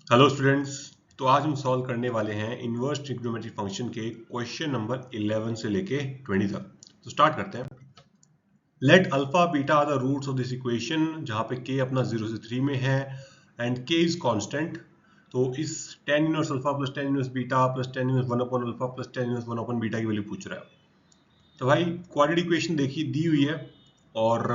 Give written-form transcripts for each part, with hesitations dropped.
Hello students. तो आज हम सॉल्व करने वाले हैं इनवर्स ट्रिग्नोमेट्रिक फंक्शन के क्वेश्चन नंबर 11 से लेके 20 तक। तो स्टार्ट करते हैं। Let alpha beta are the roots of this equation, जहां पे k अपना 0 से 3 में है एंड k इज कांस्टेंट। तो इस tan inverse alpha plus tan inverse beta plus tan inverse 1 upon alpha plus tan inverse 1 upon beta की value पूछ रहा है। तो भाई क्वाड्रेटिक इक्वेशन देखिए दी हुई है और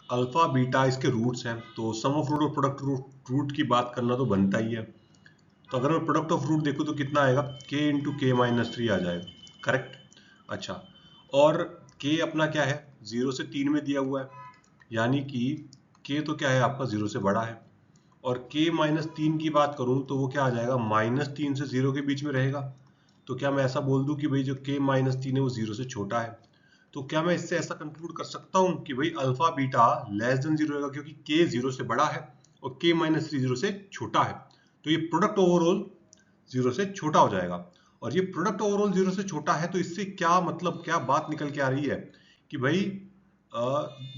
अल्फा बीटा इसके रूट्स हैं, तो सम ऑफ रूट और प्रोडक्ट रूट की बात करना तो बनता ही है। तो अगर मैं प्रोडक्ट ऑफ रूट देखूँ तो कितना आएगा, k इंटू के माइनस 3 आ जाएगा। करेक्ट। अच्छा, और k अपना क्या है, 0 से 3 में दिया हुआ है, यानी कि k तो क्या है आपका 0 से बड़ा है। और k माइनस 3 की बात करूं तो वो क्या आ जाएगा, -3 से 0 के बीच में रहेगा। तो क्या मैं ऐसा बोल दूं कि भाई जो k माइनस 3 है वो 0 से छोटा है। तो क्या मैं इससे ऐसा कंक्लूड कर सकता हूं कि भाई अल्फा बीटा लेस देन 0 रहेगा, क्योंकि k 0 से बड़ा है और k माइनस 3 0 से छोटा है। तो ये प्रोडक्ट ओवरऑल 0 से छोटा हो जाएगा। और ये प्रोडक्ट ओवरऑल 0 से छोटा है, तो इससे क्या मतलब, क्या बात निकल के आ रही है कि भाई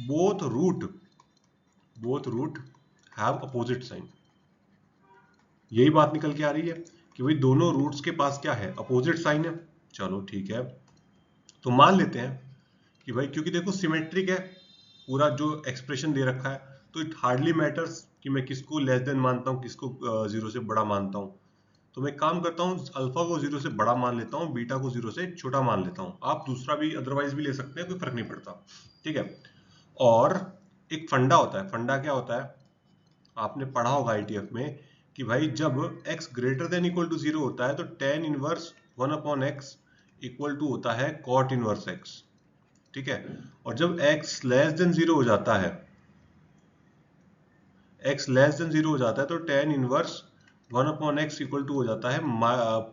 both root have opposite sign. यही बात निकल के आ रही है कि भाई दोनों रूट्स के पास क्या है, अपोजिट साइन है। चलो ठीक है, तो मान लेते हैं कि भाई क्योंकि देखो सिमेट्रिक है पूरा जो एक्सप्रेशन दे रखा है, तो इट हार्डली मैटर्स कि मैं किसको लेस देन मानता हूँ, किसको 0 से बड़ा मानता हूँ। तो मैं काम करता हूँ, अल्फा को 0 से बड़ा मान लेता हूँ, बीटा को 0 से छोटा मान लेता हूँ। आप दूसरा भी अदरवाइज भी ले सकते हैं, कोई फर्क नहीं पड़ता। ठीक है। और एक फंडा होता है, फंडा क्या होता है, आपने पढ़ा होगा आईटीएफ में कि भाई जब x greater than equal to 0 होता है तो tan inverse 1 upon X equal to होता है cot इनवर्स x। ठीक है। और जब x लेस देन 0 हो जाता है, x लेस देन 0 हो जाता है तो tan inverse 1 upon X equal to हो जाता है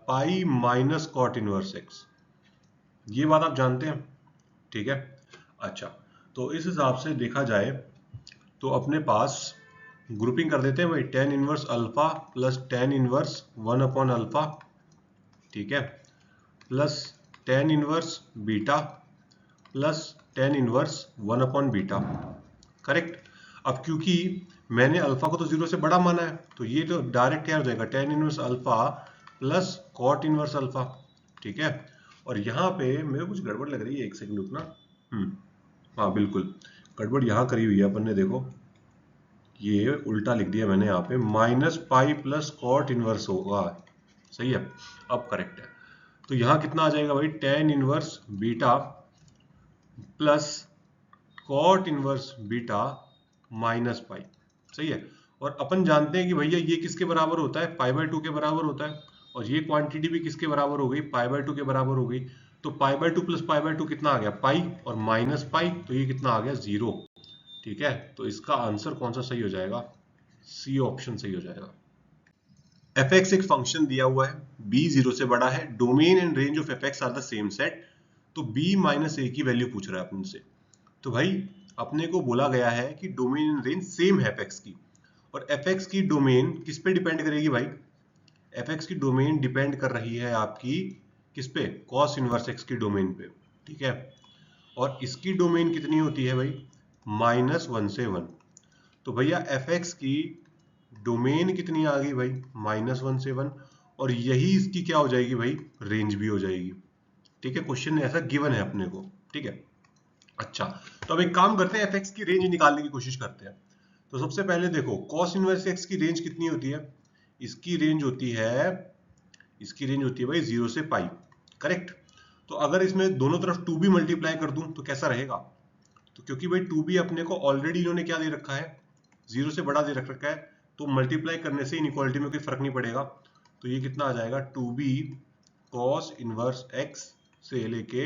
pi minus cot inverse X. ये बात आप जानते हैं। ठीक है। अच्छा, तो इस हिसाब से देखा जाए तो अपने पास ग्रुपिंग कर देते हैं भाई, tan inverse alpha plus tan inverse 1 upon alpha, ठीक है, plus tan inverse beta plus tan inverse 1 upon beta. Correct. अब क्योंकि मैंने अल्फा को तो 0 से बड़ा माना है, तो ये तो डायरेक्ट क्या हो जाएगा, tan inverse alpha plus cot inverse alpha. ठीक है। और यहाँ पे मेरे कुछ गड़बड़ लग रही है, एक सेकंड रुकना। हाँ बिल्कुल, गड़बड़ यहाँ करी हुई है अपन ने, देखो ये उल्टा लिख दिया मैंने, यहाँ पे minus pi plus cot inverse होगा। सही है, अब करेक्ट है। तो यहाँ कितना आ जाएगा भाई, tan inverse beta plus cot inverse beta minus pi. सही है। और अपन जानते हैं कि भैया ये किसके बराबर होता है, π/2 के बराबर होता है। और ये क्वांटिटी भी किसके बराबर हो गई, π/2 के बराबर हो गई। तो π/2 प्लस π/2 कितना आ गया, पाई, और माइनस पाई, तो ये कितना आ गया, 0। ठीक है। तो इसका आंसर कौन सा सही हो जाएगा, सी ऑप्शन सही हो जाएगा। एफ एक्स एक फंक्शन दिया हुआ है, बी 0 से बड़ा है, domain and range of F X are the same set. तो बी माइनस ए की वैल्यू पूछ रहा है अपन से। तो भाई अपने को बोला गया है कि डोमेन एंड रेंज सेम है एफ एक्स की। और एफ एक्स की डोमेन किस पे डिपेंड करेगी भाई, एफ एक्स की डोमेन डिपेंड कर रही है आपकी किस पे, कॉस इनवर्स एक्स की डोमेन पे। ठीक है। और इसकी डोमेन कितनी होती है भाई, -1 से 1। तो भैया एफ एक्स की डोमेन कितनी आ गई भाई, -1 से 1। और यही इसकी क्या हो जाएगी भाई, रेंज भी हो जाएगी। ठीक है, क्वेश्चन में ऐसा गिवन है अपने को। ठीक है। अच्छा, तो अब एक काम करते हैं, एफ एक्स की रेंज निकालने की कोशिश करते हैं। तो सबसे पहले देखो कॉस इनवर्स एक्स की रेंज कितनी होती है, इसकी रेंज होती है, भाई 0 से पाई। करेक्ट। तो अगर इसमें दोनों तरफ 2b मल्टीप्लाई कर दूं तो कैसा रहेगा, तो क्योंकि भाई 2b अपने को ऑलरेडी इन्होंने क्या दे रखा है, 0 से बड़ा दे रखा है, तो मल्टीप्लाई करने से इनइक्वालिटी में कोई फर्क नहीं पड़ेगा। तो ये कितना आ जाएगा, 2b cos इनवर्स x से लेके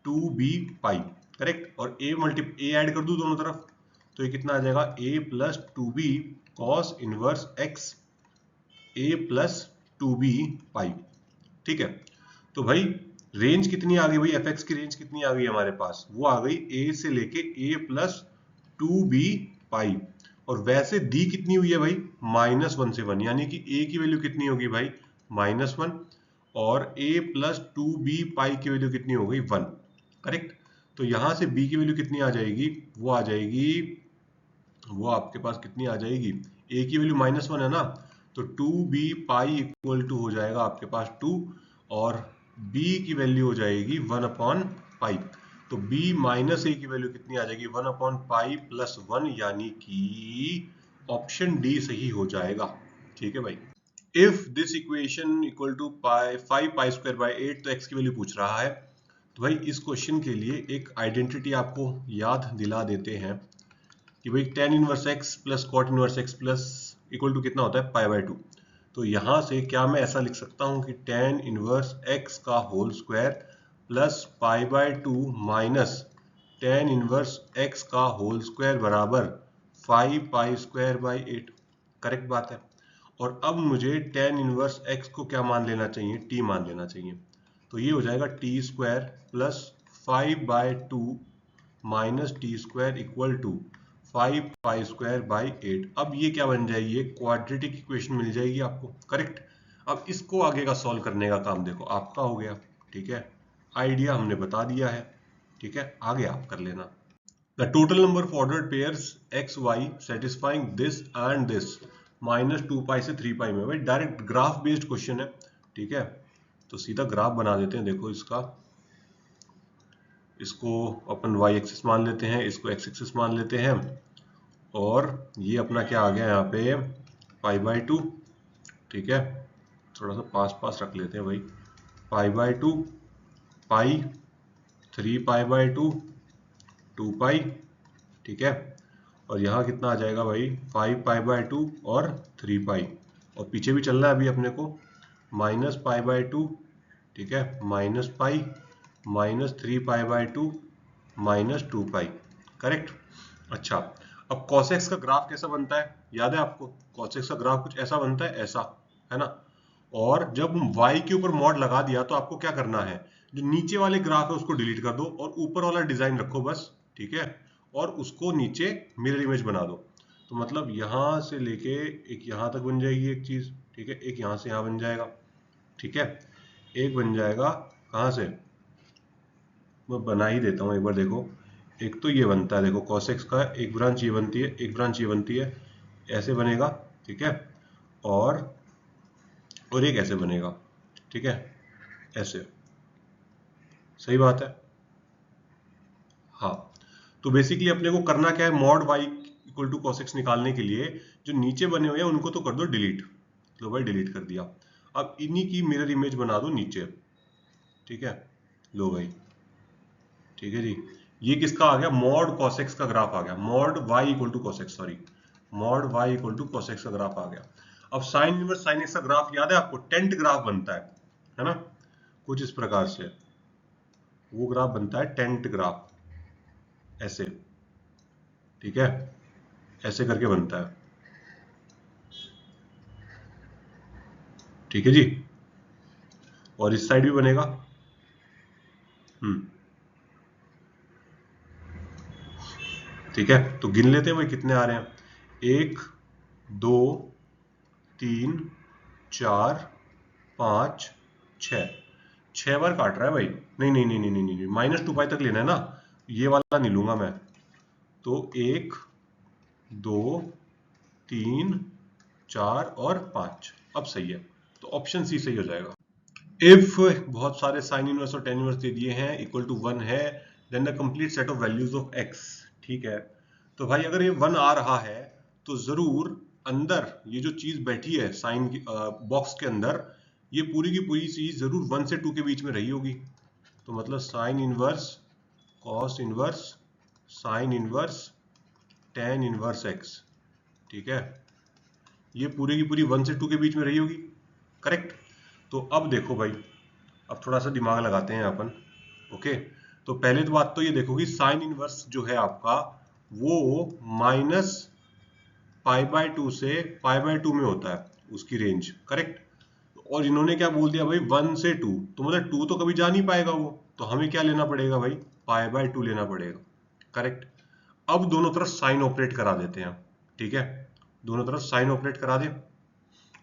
2b पाई। करेक्ट। और a ऐड कर दूं दोनों तरफ, तो ये कितना आ जाएगा, a plus 2b cos inverse x a plus 2b पाई। ठीक है। तो भाई रेंज कितनी आ गई भाई, एफ एक्स की रेंज कितनी आ गई हमारे पास, वो आ गई a से लेके a प्लस 2b पाई। और वैसे दी कितनी हुई है भाई, -1 से 1, यानी कि a की वैल्यू कितनी होगी भाई, -1। और a प्लस 2b पाई की वैल्यू कितनी हो गई, 1। करेक्ट। तो यहां से b की वैल्यू कितनी आ जाएगी, वो आ जाएगी, वो आपके पास कितनी आ जाएगी, a की वैल्यू -1 है ना, तो 2b पाई इक्वल टू हो जाएगा आपके पास 2 और b की वैल्यू हो जाएगी 1/पाई। तो b माइनस a की वैल्यू कितनी आ जाएगी 1/पाई प्लस 1, यानी कि ऑप्शन डी सही हो जाएगा। ठीक है भाई। If this equation equal to 5 pi square by 8, तो x की वैल्यू पूछ रहा है। तो भाई इस क्वेश्चन के लिए एक आइडेंटिटी आपको याद दिला देते हैं कि भाई tan inverse x plus cot inverse x plus equal to कितना होता है पाई बाय 2। तो यहाँ से क्या मैं ऐसा लिख सकता हूँ कि tan इनवर्स x का whole square plus pi by 2 minus tan inverse x का होल स्क्वायर बराबर 5 पाई स्क्वायर बाय 8। करेक्ट बात है। और अब मुझे tan इनवर्स x को क्या मान लेना चाहिए, t मान लेना चाहिए। तो ये हो जाएगा t square plus 5 by 2 minus T square equal to 5 pi square by 8। अब ये क्या बन जाएगी, ये क्वाड्रेटिक इक्वेशन मिल जाएगी आपको। करेक्ट। अब इसको आगे का सॉल्व करने का काम देखो आपका हो गया। ठीक है, आइडिया हमने बता दिया है। ठीक है, आगे आप कर लेना। The total number of ordered pairs x Y satisfying this and this minus 2 pi से 3 पाई में। भाई डायरेक्ट ग्राफ बेस्ड क्वेश्चन है। ठीक है, तो सीधा ग्राफ बना देते हैं। देखो इसको अपन y एक्सिस मान लेते हैं, इसको x एक्सिस मान लेते हैं, और ये अपना क्या आ गया यहाँ पे पाई बाय 2। ठीक है, थोड़ा सा पास पास रख लेते हैं भाई। पाई बाय 2 पाई 3 पाई बाय 2 2 पाई। ठीक है, और यहाँ कितना आ जाएगा भाई 5 पाई बाय 2 और 3 पाई, और पीछे भी चलना है अभी अपने को माइनस पाई बाय 2। ठीक है, minus pi minus 3 pi by 2 minus 2 pi. Correct. अच्छा, अब कॉसेक्स का ग्राफ कैसा बनता है, याद है आपको? कॉसेक्स का ग्राफ कुछ ऐसा बनता है, ऐसा, है ना। और जब y के ऊपर मॉड लगा दिया तो आपको क्या करना है, जो नीचे वाले ग्राफ है उसको डिलीट कर दो और ऊपर वाला डिजाइन रखो बस। ठीक है, और उसको नीचे मिरर इमेज बना दो। तो मतलब यहां से लेके एक यहां तक बन जाएगी एक चीज। ठीक है, एक यहां से यहां बन जाएगा। ठीक है, एक बन जाएगा कहां से, मैं बना ही देता हूँ एक बार। देखो, एक तो ये बनता है, देखो कॉसेक्स का एक ब्रांच ये बनती है, एक ब्रांच ये बनती है, ऐसे बनेगा। ठीक है, और एक ऐसे बनेगा। ठीक है, ऐसे। सही बात है। हाँ, तो बेसिकली अपने को करना क्या है, mod Y equal to cosec x निकालने के लिए जो नीचे बने हुए हैं उनको तो कर दो डिलीट। लो भाई, डिलीट कर दिया। अब इन्हीं की मिरर इमेज बना दो नीचे। ठीक है, लो भाई। ठीक है जी, ये किसका आ गया, मॉड कॉसेक्स का ग्राफ आ गया। Mod Y equal to cosec x, sorry, mod Y equal to cosec x का ग्राफ आ गया। अब साइन इनवर्स साइन एक्स का ग्राफ याद है आपको, टेंट ग्राफ बनता है ना, कुछ इस प्रकार से वो ग्राफ बनता है, टेंट ग्राफ, ऐसे। ठीक है, ऐसे करके बनता है। ठीक है जी, और इस साइड भी बनेगा। ठीक है, तो गिन लेते हैं भाई कितने आ रहे हैं। 1 2 3 4 5 6, 6 बार काट रहा है भाई। नहीं नहीं नहीं नहीं नहीं नहीं, माइनस 2 पाई तक लेना है ना, ये वाला नहीं लूंगा मैं। तो 1 2 3 4 और 5, अब सही है। तो ऑप्शन सी सही हो जाएगा। इफ बहुत सारे साइन इनवर्स और टेन इनवर्स दे दिए हैं इक्वल टू 1 है, then the complete set of values of x। ठीक है, तो भाई अगर ये 1 आ रहा है तो जरूर अंदर ये जो चीज बैठी है साइन बॉक्स के अंदर, ये पूरी की पूरी चीज जरूर 1 से 2 के बीच में रही होगी। तो मतलब sine inverse cos inverse sine inverse tan inverse x। ठीक है, ये पूरी की पूरी 1 से 2 के बीच में रही होगी। करेक्ट। तो अब देखो भाई, अब थोड़ा सा दिमाग लगाते हैं अपन। ओके, तो पहले तो बात तो ये देखो कि साइन इनवर्स जो है आपका वो माइनस पाई बाय 2 से पाई बाय 2 में होता है उसकी रेंज। करेक्ट। और इन्होंने क्या बोल दिया भाई 1 से 2, तो मतलब 2 तो कभी जा नहीं पाएगा वो, तो हमें क्या लेना पड़ेगा भाई, पाई बाय 2 लेना पड़ेगा। करेक्ट। अब दोनों तरफ साइन ऑपरेट करा देते हैं। ठीक है, दोनों तरफ साइन ऑपरेट करा दें।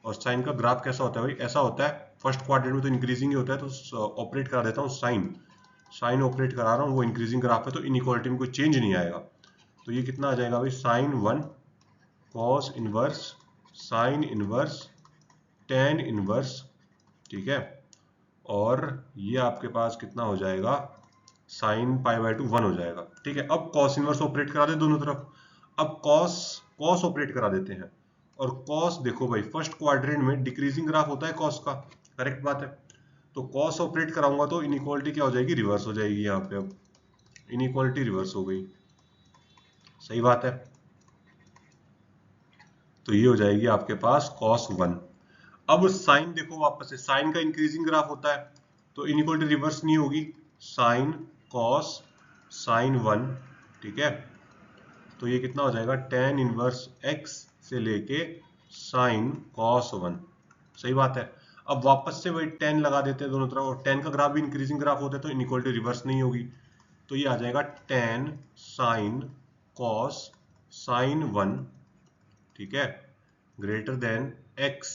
और साइन का ग्राफ कैसा होता है भाई, ऐसा होता है। फर्स्ट क्वाड्रेंट में तो इंक्रीजिंग ही होता है, तो ऑपरेट करा देता हूँ साइन। साइन ऑपरेट करा रहा हूँ, वो इंक्रीजिंग ग्राफ है तो इनइक्वालिटी में कोई चेंज नहीं आएगा। तो ये कितना आ जाएगा भाई, sine 1 cos inverse sine inverse tan inverse, ठीक है, और ये आपके पास कितना हो जाएगा, साइन पाई बाय 2 1 हो जाएगा, ठीक है। अब कॉस इनवर्स ऑपरेट करा दे दोनों तरफ। अब कॉस कॉस ऑपरेट करा देते हैं, और कॉस देखो भाई फर्स्ट क्वाड्रेंट में डिक्रीजिंग ग्राफ होता है कॉस का, करेक्ट बात है। तो कॉस ऑपरेट कराऊंगा तो इनइक्वालिटी क्या हो जाएगी, रिवर्स हो जाएगी। यहाँ पे अब इनइक्वालिटी रिवर्स हो गई, सही बात है। तो ये हो जाएगी आपके पास cos 1। अब साइन देखो वापस से, साइन का इंक्रीजिंग ग्राफ होता है तो इनइक्वालिटी रिवर्स नहीं होगी, साइन cos साइन 1, ठीक है। तो ये कितना हो जाएगा, tan इनवर्स x से लेके साइन cos 1, सही बात है। अब वापस से वही tan लगा देते हैं दोनों तरफ, और tan का ग्राफ भी इंक्रीजिंग ग्राफ होता है तो इनइक्वालिटी रिवर्स नहीं होगी। तो ये आ जाएगा tan साइन cos साइन 1, ठीक है, ग्रेटर देन x,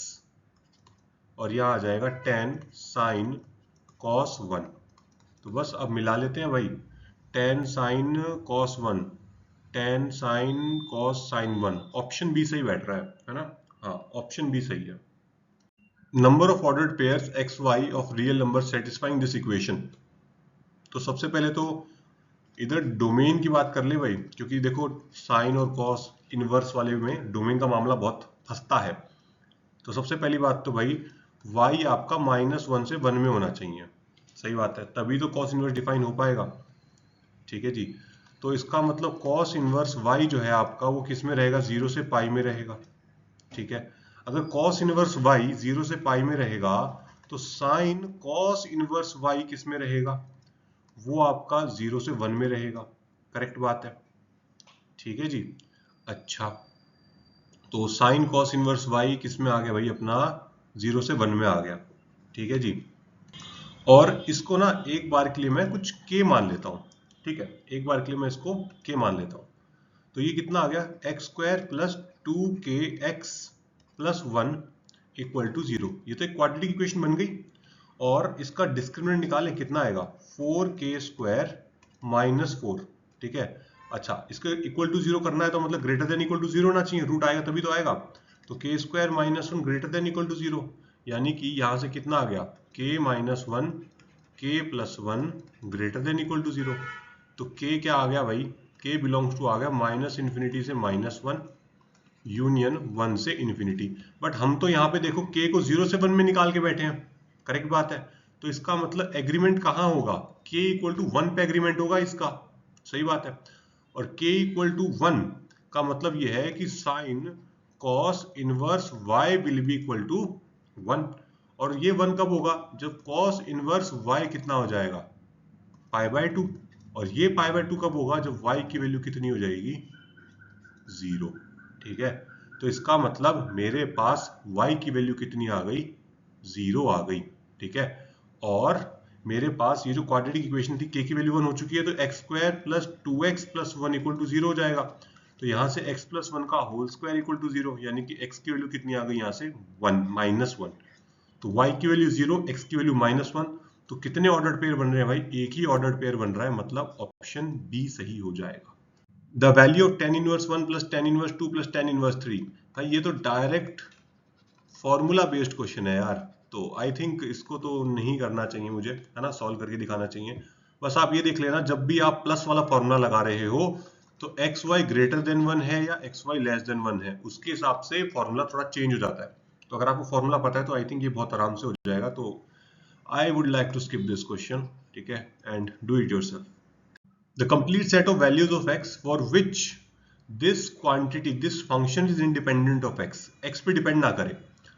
और यहाँ आ जाएगा tan साइन cos 1। तो बस अब मिला लेते हैं भाई, tan sine cos 1, tan sine cos sine 1, option B सही बैठ रहा है ना। हाँ, ऑप्शन बी सही है। Number of ordered pairs x Y of real number satisfying this equation. तो सबसे पहले तो इधर डोमेन की बात कर ले भाई, क्योंकि देखो साइन और कॉस इनवर्स वाले में डोमेन का मामला बहुत फंसता है। तो सबसे पहली बात तो भाई y आपका -1 से 1 में होना चाहिए, सही बात है, तभी तो कॉस इनवर्स डिफाइन हो पाएगा, ठीक है जी। तो इसका मतलब कॉस इनवर्स y जो है आपका वो किस में रहेगा, 0 से पाई में रहेगा, ठीक है। अगर कॉस इनवर्स y 0 से पाई में रहेगा तो साइन कॉस इनवर्स y किस में रहेगा, वो आपका 0 से 1 में रहेगा, करेक्ट बात है, ठीक है जी। अच्छा, तो साइन कॉस इनवर्स y किस में आ गया भाई अपना, 0 से 1 में आ गया, ठीक है जी। और इसको ना एक बार के लिए मैं कुछ k मान लेता हूँ, ठीक है, एक बार के लिए मैं इसको k मान लेता हूँ। तो ये कितना आ गया, X square plus 2kx plus 1 equal to 0। ये तो एक क्वाड्रेटिक इक्वेशन बन गई। और इसका डिस्क्रिमिनेंट निकालें, कितना आएगा, 4k स्क्वायर माइनस 4, ठीक है। अच्छा, इसको इक्वल टू 0 करना है तो मतलब ग्रेटर देन इक्वल टू 0 होना चाहिए, रूट आएगा तभी तो आएगा। तो k square minus 1 greater than equal to 0, यानी कि यहाँ से कितना आ गया, k minus 1 k plus 1 greater than equal to 0। तो k क्या आ गया भाई, k बिलोंग्स टू आ गया माइनस इन्फिनिटी से -1 यूनियन 1 से इन्फिनिटी। बट हम तो यहाँ पे देखो k को 0 से 1 में निकाल के बैठे हैं, करेक्ट बात है। तो इसका मतलब एग्रीमेंट कहाँ होगा, k इक्वल टू 1 पे एग्रीमेंट होगा इसका, सही बात है। और k इक्वल टू 1 का मतलब यह है कि sine cos inverse y will be equal to 1। और ये 1 कब होगा, जब कॉस इनवर्स y कितना हो जाएगा, पाई बाय 2। और ये पाई बाय 2 कब होगा, जब y की वैल्यू कितनी हो जाएगी, 0, ठीक है। तो इसका मतलब मेरे पास y की वैल्यू कितनी आ गई, 0 आ गई, ठीक है। और मेरे पास ये जो क्वाड्रेटिक इक्वेशन थी, k की वैल्यू 1 हो चुकी है, तो X square plus 2x plus 1 equal to 0 हो जाएगा। तो यहाँ से x प्लस 1 का होल स्क्वायर इक्वल टू 0, यानी कि x की वैल्यू कितनी आ गई यहाँ से, 1 -1। तो y की वैल्यू 0, x की वैल्यू -1। तो कितने ऑर्डर्ड पेयर बन रहे हैं भाई, एक ही ऑर्डर्ड पेयर बन रहा है, मतलब ऑप्शन बी सही हो जाएगा। The value of tan inverse 1 plus tan inverse 2 plus tan inverse 3। भाई ये तो डायरेक्ट फॉर्मूला बेस्ड क्वेश्चन है यार, तो आई थिंक इसको तो नहीं करना चाहिए मुझे, है ना, सॉल्व करके दिखाना चाहिए। बस आप ये देख लेना, जब भी आप प्लस वाला फॉर्मूला लगा रहे हो तो एक्स वाई ग्रेटर देन 1 है या एक्स वाई लेस देन 1 है, उसके हिसाब से फॉर्मूला थोड़ा चेंज हो जाता है। तो अगर आपको फॉर्मूला पता है तो आई थिंक ये बहुत आराम से हो जाएगा। तो I would like to skip this question, ठीक है, and do it yourself. The complete set of values of x for which this quantity, this function is independent of x, x पे डिपेंड ना करे।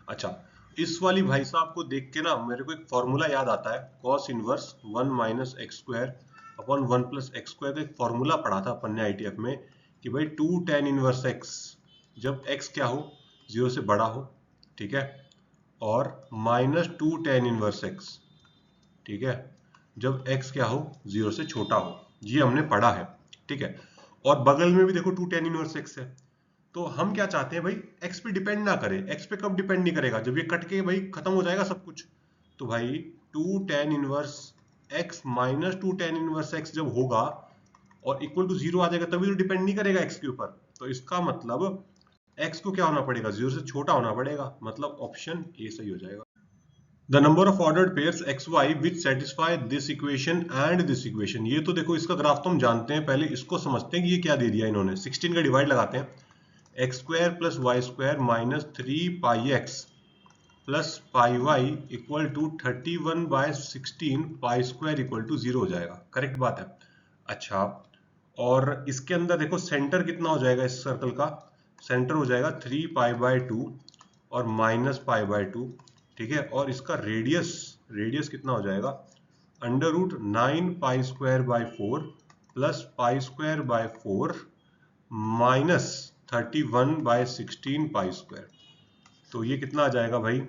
अच्छा, इस वाली भाई साहब को देख के ना मेरे को एक फॉर्मूला याद आता है, cos inverse 1 minus x square upon 1 plus x square का एक फॉर्मूला पढ़ा था अपन ने आईटीएफ में, कि भाई 2 tan इनवर्स x जब x क्या हो, 0 से बड़ा हो, ठीक है, और -2 tan इनवर्स x, ठीक है, जब x क्या हो, 0 से छोटा हो। ये हमने पढ़ा है, ठीक है। और बगल में भी देखो 2 tan इनवर्स x है। तो हम क्या चाहते हैं भाई, x पे डिपेंड ना करे। x पे कब डिपेंड नहीं करेगा, जब ये कट के भाई खत्म हो जाएगा सब कुछ। तो भाई 2 tan inverse x minus 2 tan inverse x जब होगा और इक्वल टू 0 आ जाएगा, तभी तो डिपेंड नहीं करेगा x के ऊपर। तो इसका मतलब x को क्या होना पड़ेगा, 0 से छोटा होना पड़ेगा, मतलब ऑप्शन ए सही हो जाएगा। The number of ordered pairs x y which satisfy this equation and this equation. ये तो देखो इसका ग्राफ तो हम जानते हैं, पहले इसको समझते हैं कि ये क्या दे दिया इन्होंने। 16 का डिवाइड लगाते हैं, x square plus y square minus 3 pi x plus pi y equal to 31/16 pi square equal to 0 हो जाएगा। करेक्ट बात है। अच्छा, और इसके अंदर देखो सेंटर कितना हो जाएगा इस सर्कल का, सेंटर हो जाएगा 3 पाई/2 और माइनस पाई/2, ठीक है। और इसका रेडियस कितना हो जाएगा, √9 पाई square bye 4 plus pi square bye 4 minus 31/16 pi square. तो ये कितना आ जाएगा भाई,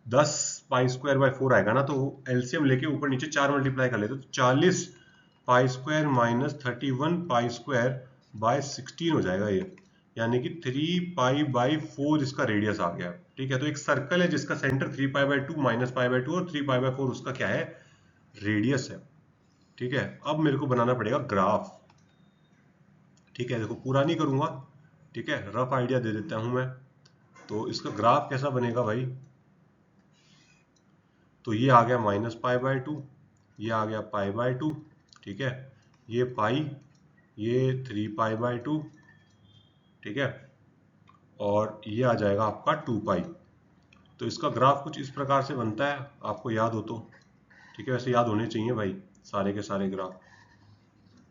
10 पाई स्क्वायर बाय 4 आएगा ना, तो एलसीएम लेके ऊपर नीचे 4 मल्टीप्लाई कर लेते तो 40 पाई स्क्वायर माइनस 31 पाई स्क्वायर बाय 16 हो जाएगा ये, यानी कि 3 पाई/4 इसका रेडियस आ गया। ठीक है, तो एक सर्कल है जिसका सेंटर 3 पाई/2 माइनस पाई/2 और 3 पाई/4 उसका क्या है, रेडियस है। ठीक है, अब मेरे को बनाना पड़ेगा ग्राफ। ठीक है, देखो पूरा नहीं करूंगा, ठीक है, रफ आइडिया दे देता हूं मैं। तो इसका ग्राफ कैसा बनेगा भाई, तो ये आ गया -पाई/2, ये आ गया पाई/2, ठीक है, ये पाई, ये 3 पाई/2, ठीक है, और ये आ जाएगा आपका 2 पाई। तो इसका ग्राफ कुछ इस प्रकार से बनता है, आपको याद हो तो। ठीक है, वैसे याद होने चाहिए भाई सारे के सारे ग्राफ।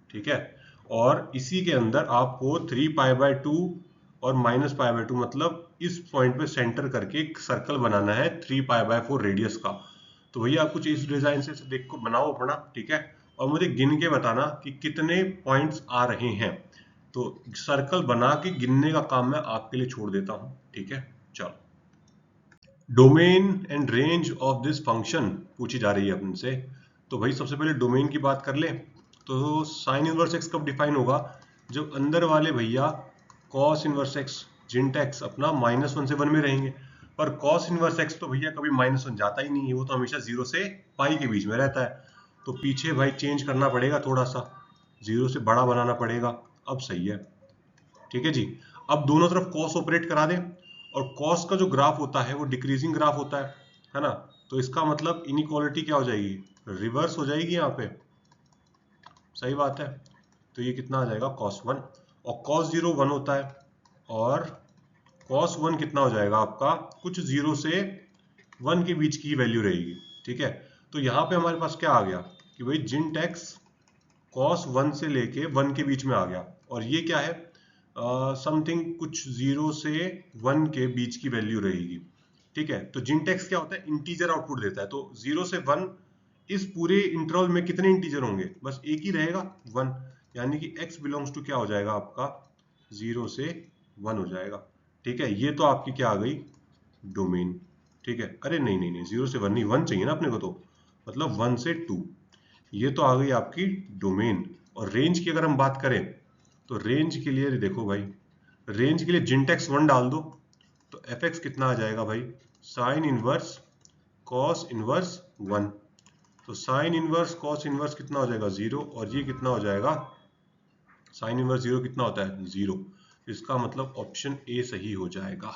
ठीक है, और इसी के अंदर आपको 3 पाई/2 और -पाई/2 मतलब इस पॉइंट पे सेंटर करके एक सर्कल बनाना है 3 पाई/4 रेडियस का। तो भैया आप कुछ इस डिजाइन से देख को बनाओ अपना, ठीक है, और मुझे गिन के बताना कि कितने पॉइंट्स आ रहे हैं। तो सर्कल बना के गिनने का काम मैं आपके लिए छोड़ देता हूं। ठीक है, चलो। Domain and range of this function पूछी जा रही है अपन से। तो भाई सबसे पहले डोमेन की बात कर ले, तो साइन इनवर्स एक्स कब डिफाइन होगा, जब अंदर वाले भैया कॉस इनवर्स एक्स जिंट एक्स अपना -1 से 1 में रहेंगे। पर कॉस इनवर्स एक्स तो भैया कभी -1 जाता ही नहीं है, वो तो हमेशा 0 से पाई के बीच में रहता है। तो पीछे भाई चेंज करना पड़ेगा, थोड़ा सा 0 से बड़ा बनाना पड़ेगा। अब सही है, ठीक है जी। अब दोनों तरफ कॉस ऑपरेट करा दें, और कॉस का जो ग्राफ होता है वो डिक्रीजिंग ग्राफ होता है ना। तो इसका मतलब इनइक्वालिटी क्या हो जाएगी, रिवर्स हो जाएगी यहाँ पे। सही बात है। तो ये कितना आ जाएगा cos1, और cos0 1 होता है, और cos1 कितना हो जाएगा आपका, कुछ 0 से 1 के बीच की वैल्यू रहेगी। ठीक है, तो यहाँ पे हमारे पास क्या आ गया कि भाई जिंट एक्स cos1 से लेके 1 के बीच में आ गया, और ये क्या है, समथिंग कुछ 0 से 1 के बीच की वैल्यू रहेगी। ठीक है, तो जिंटेक्स क्या होता है, इंटीजर आउटपुट देता है। तो 0 से 1 इस पूरे इंटरवल में कितने इंटीजर होंगे, बस एक ही रहेगा 1, यानी कि x बिलोंग्स टू क्या हो जाएगा आपका 0 से 1 हो जाएगा। ठीक है, ये तो आपकी क्या आ गई, डोमेन। ठीक है, अरे नहीं नहीं नहीं, 0 से 1 नहीं, 1 चाहिए ना अपने को, तो मतलब 1 से 2, ये तो आ गई आपकी डोमेन। और रेंज की अगर हम बात करें, तो रेंज के लिए देखो भाई, रेंज के लिए जिंटेक्स 1 डाल दो, तो fx कितना आ जाएगा भाई, साइन इनवर्स कॉस इनवर्स 1। तो साइन इनवर्स कॉस इनवर्स कितना हो जाएगा 0, और ये कितना हो जाएगा, साइन इनवर्स 0 कितना होता है 0। इसका मतलब ऑप्शन ए सही हो जाएगा।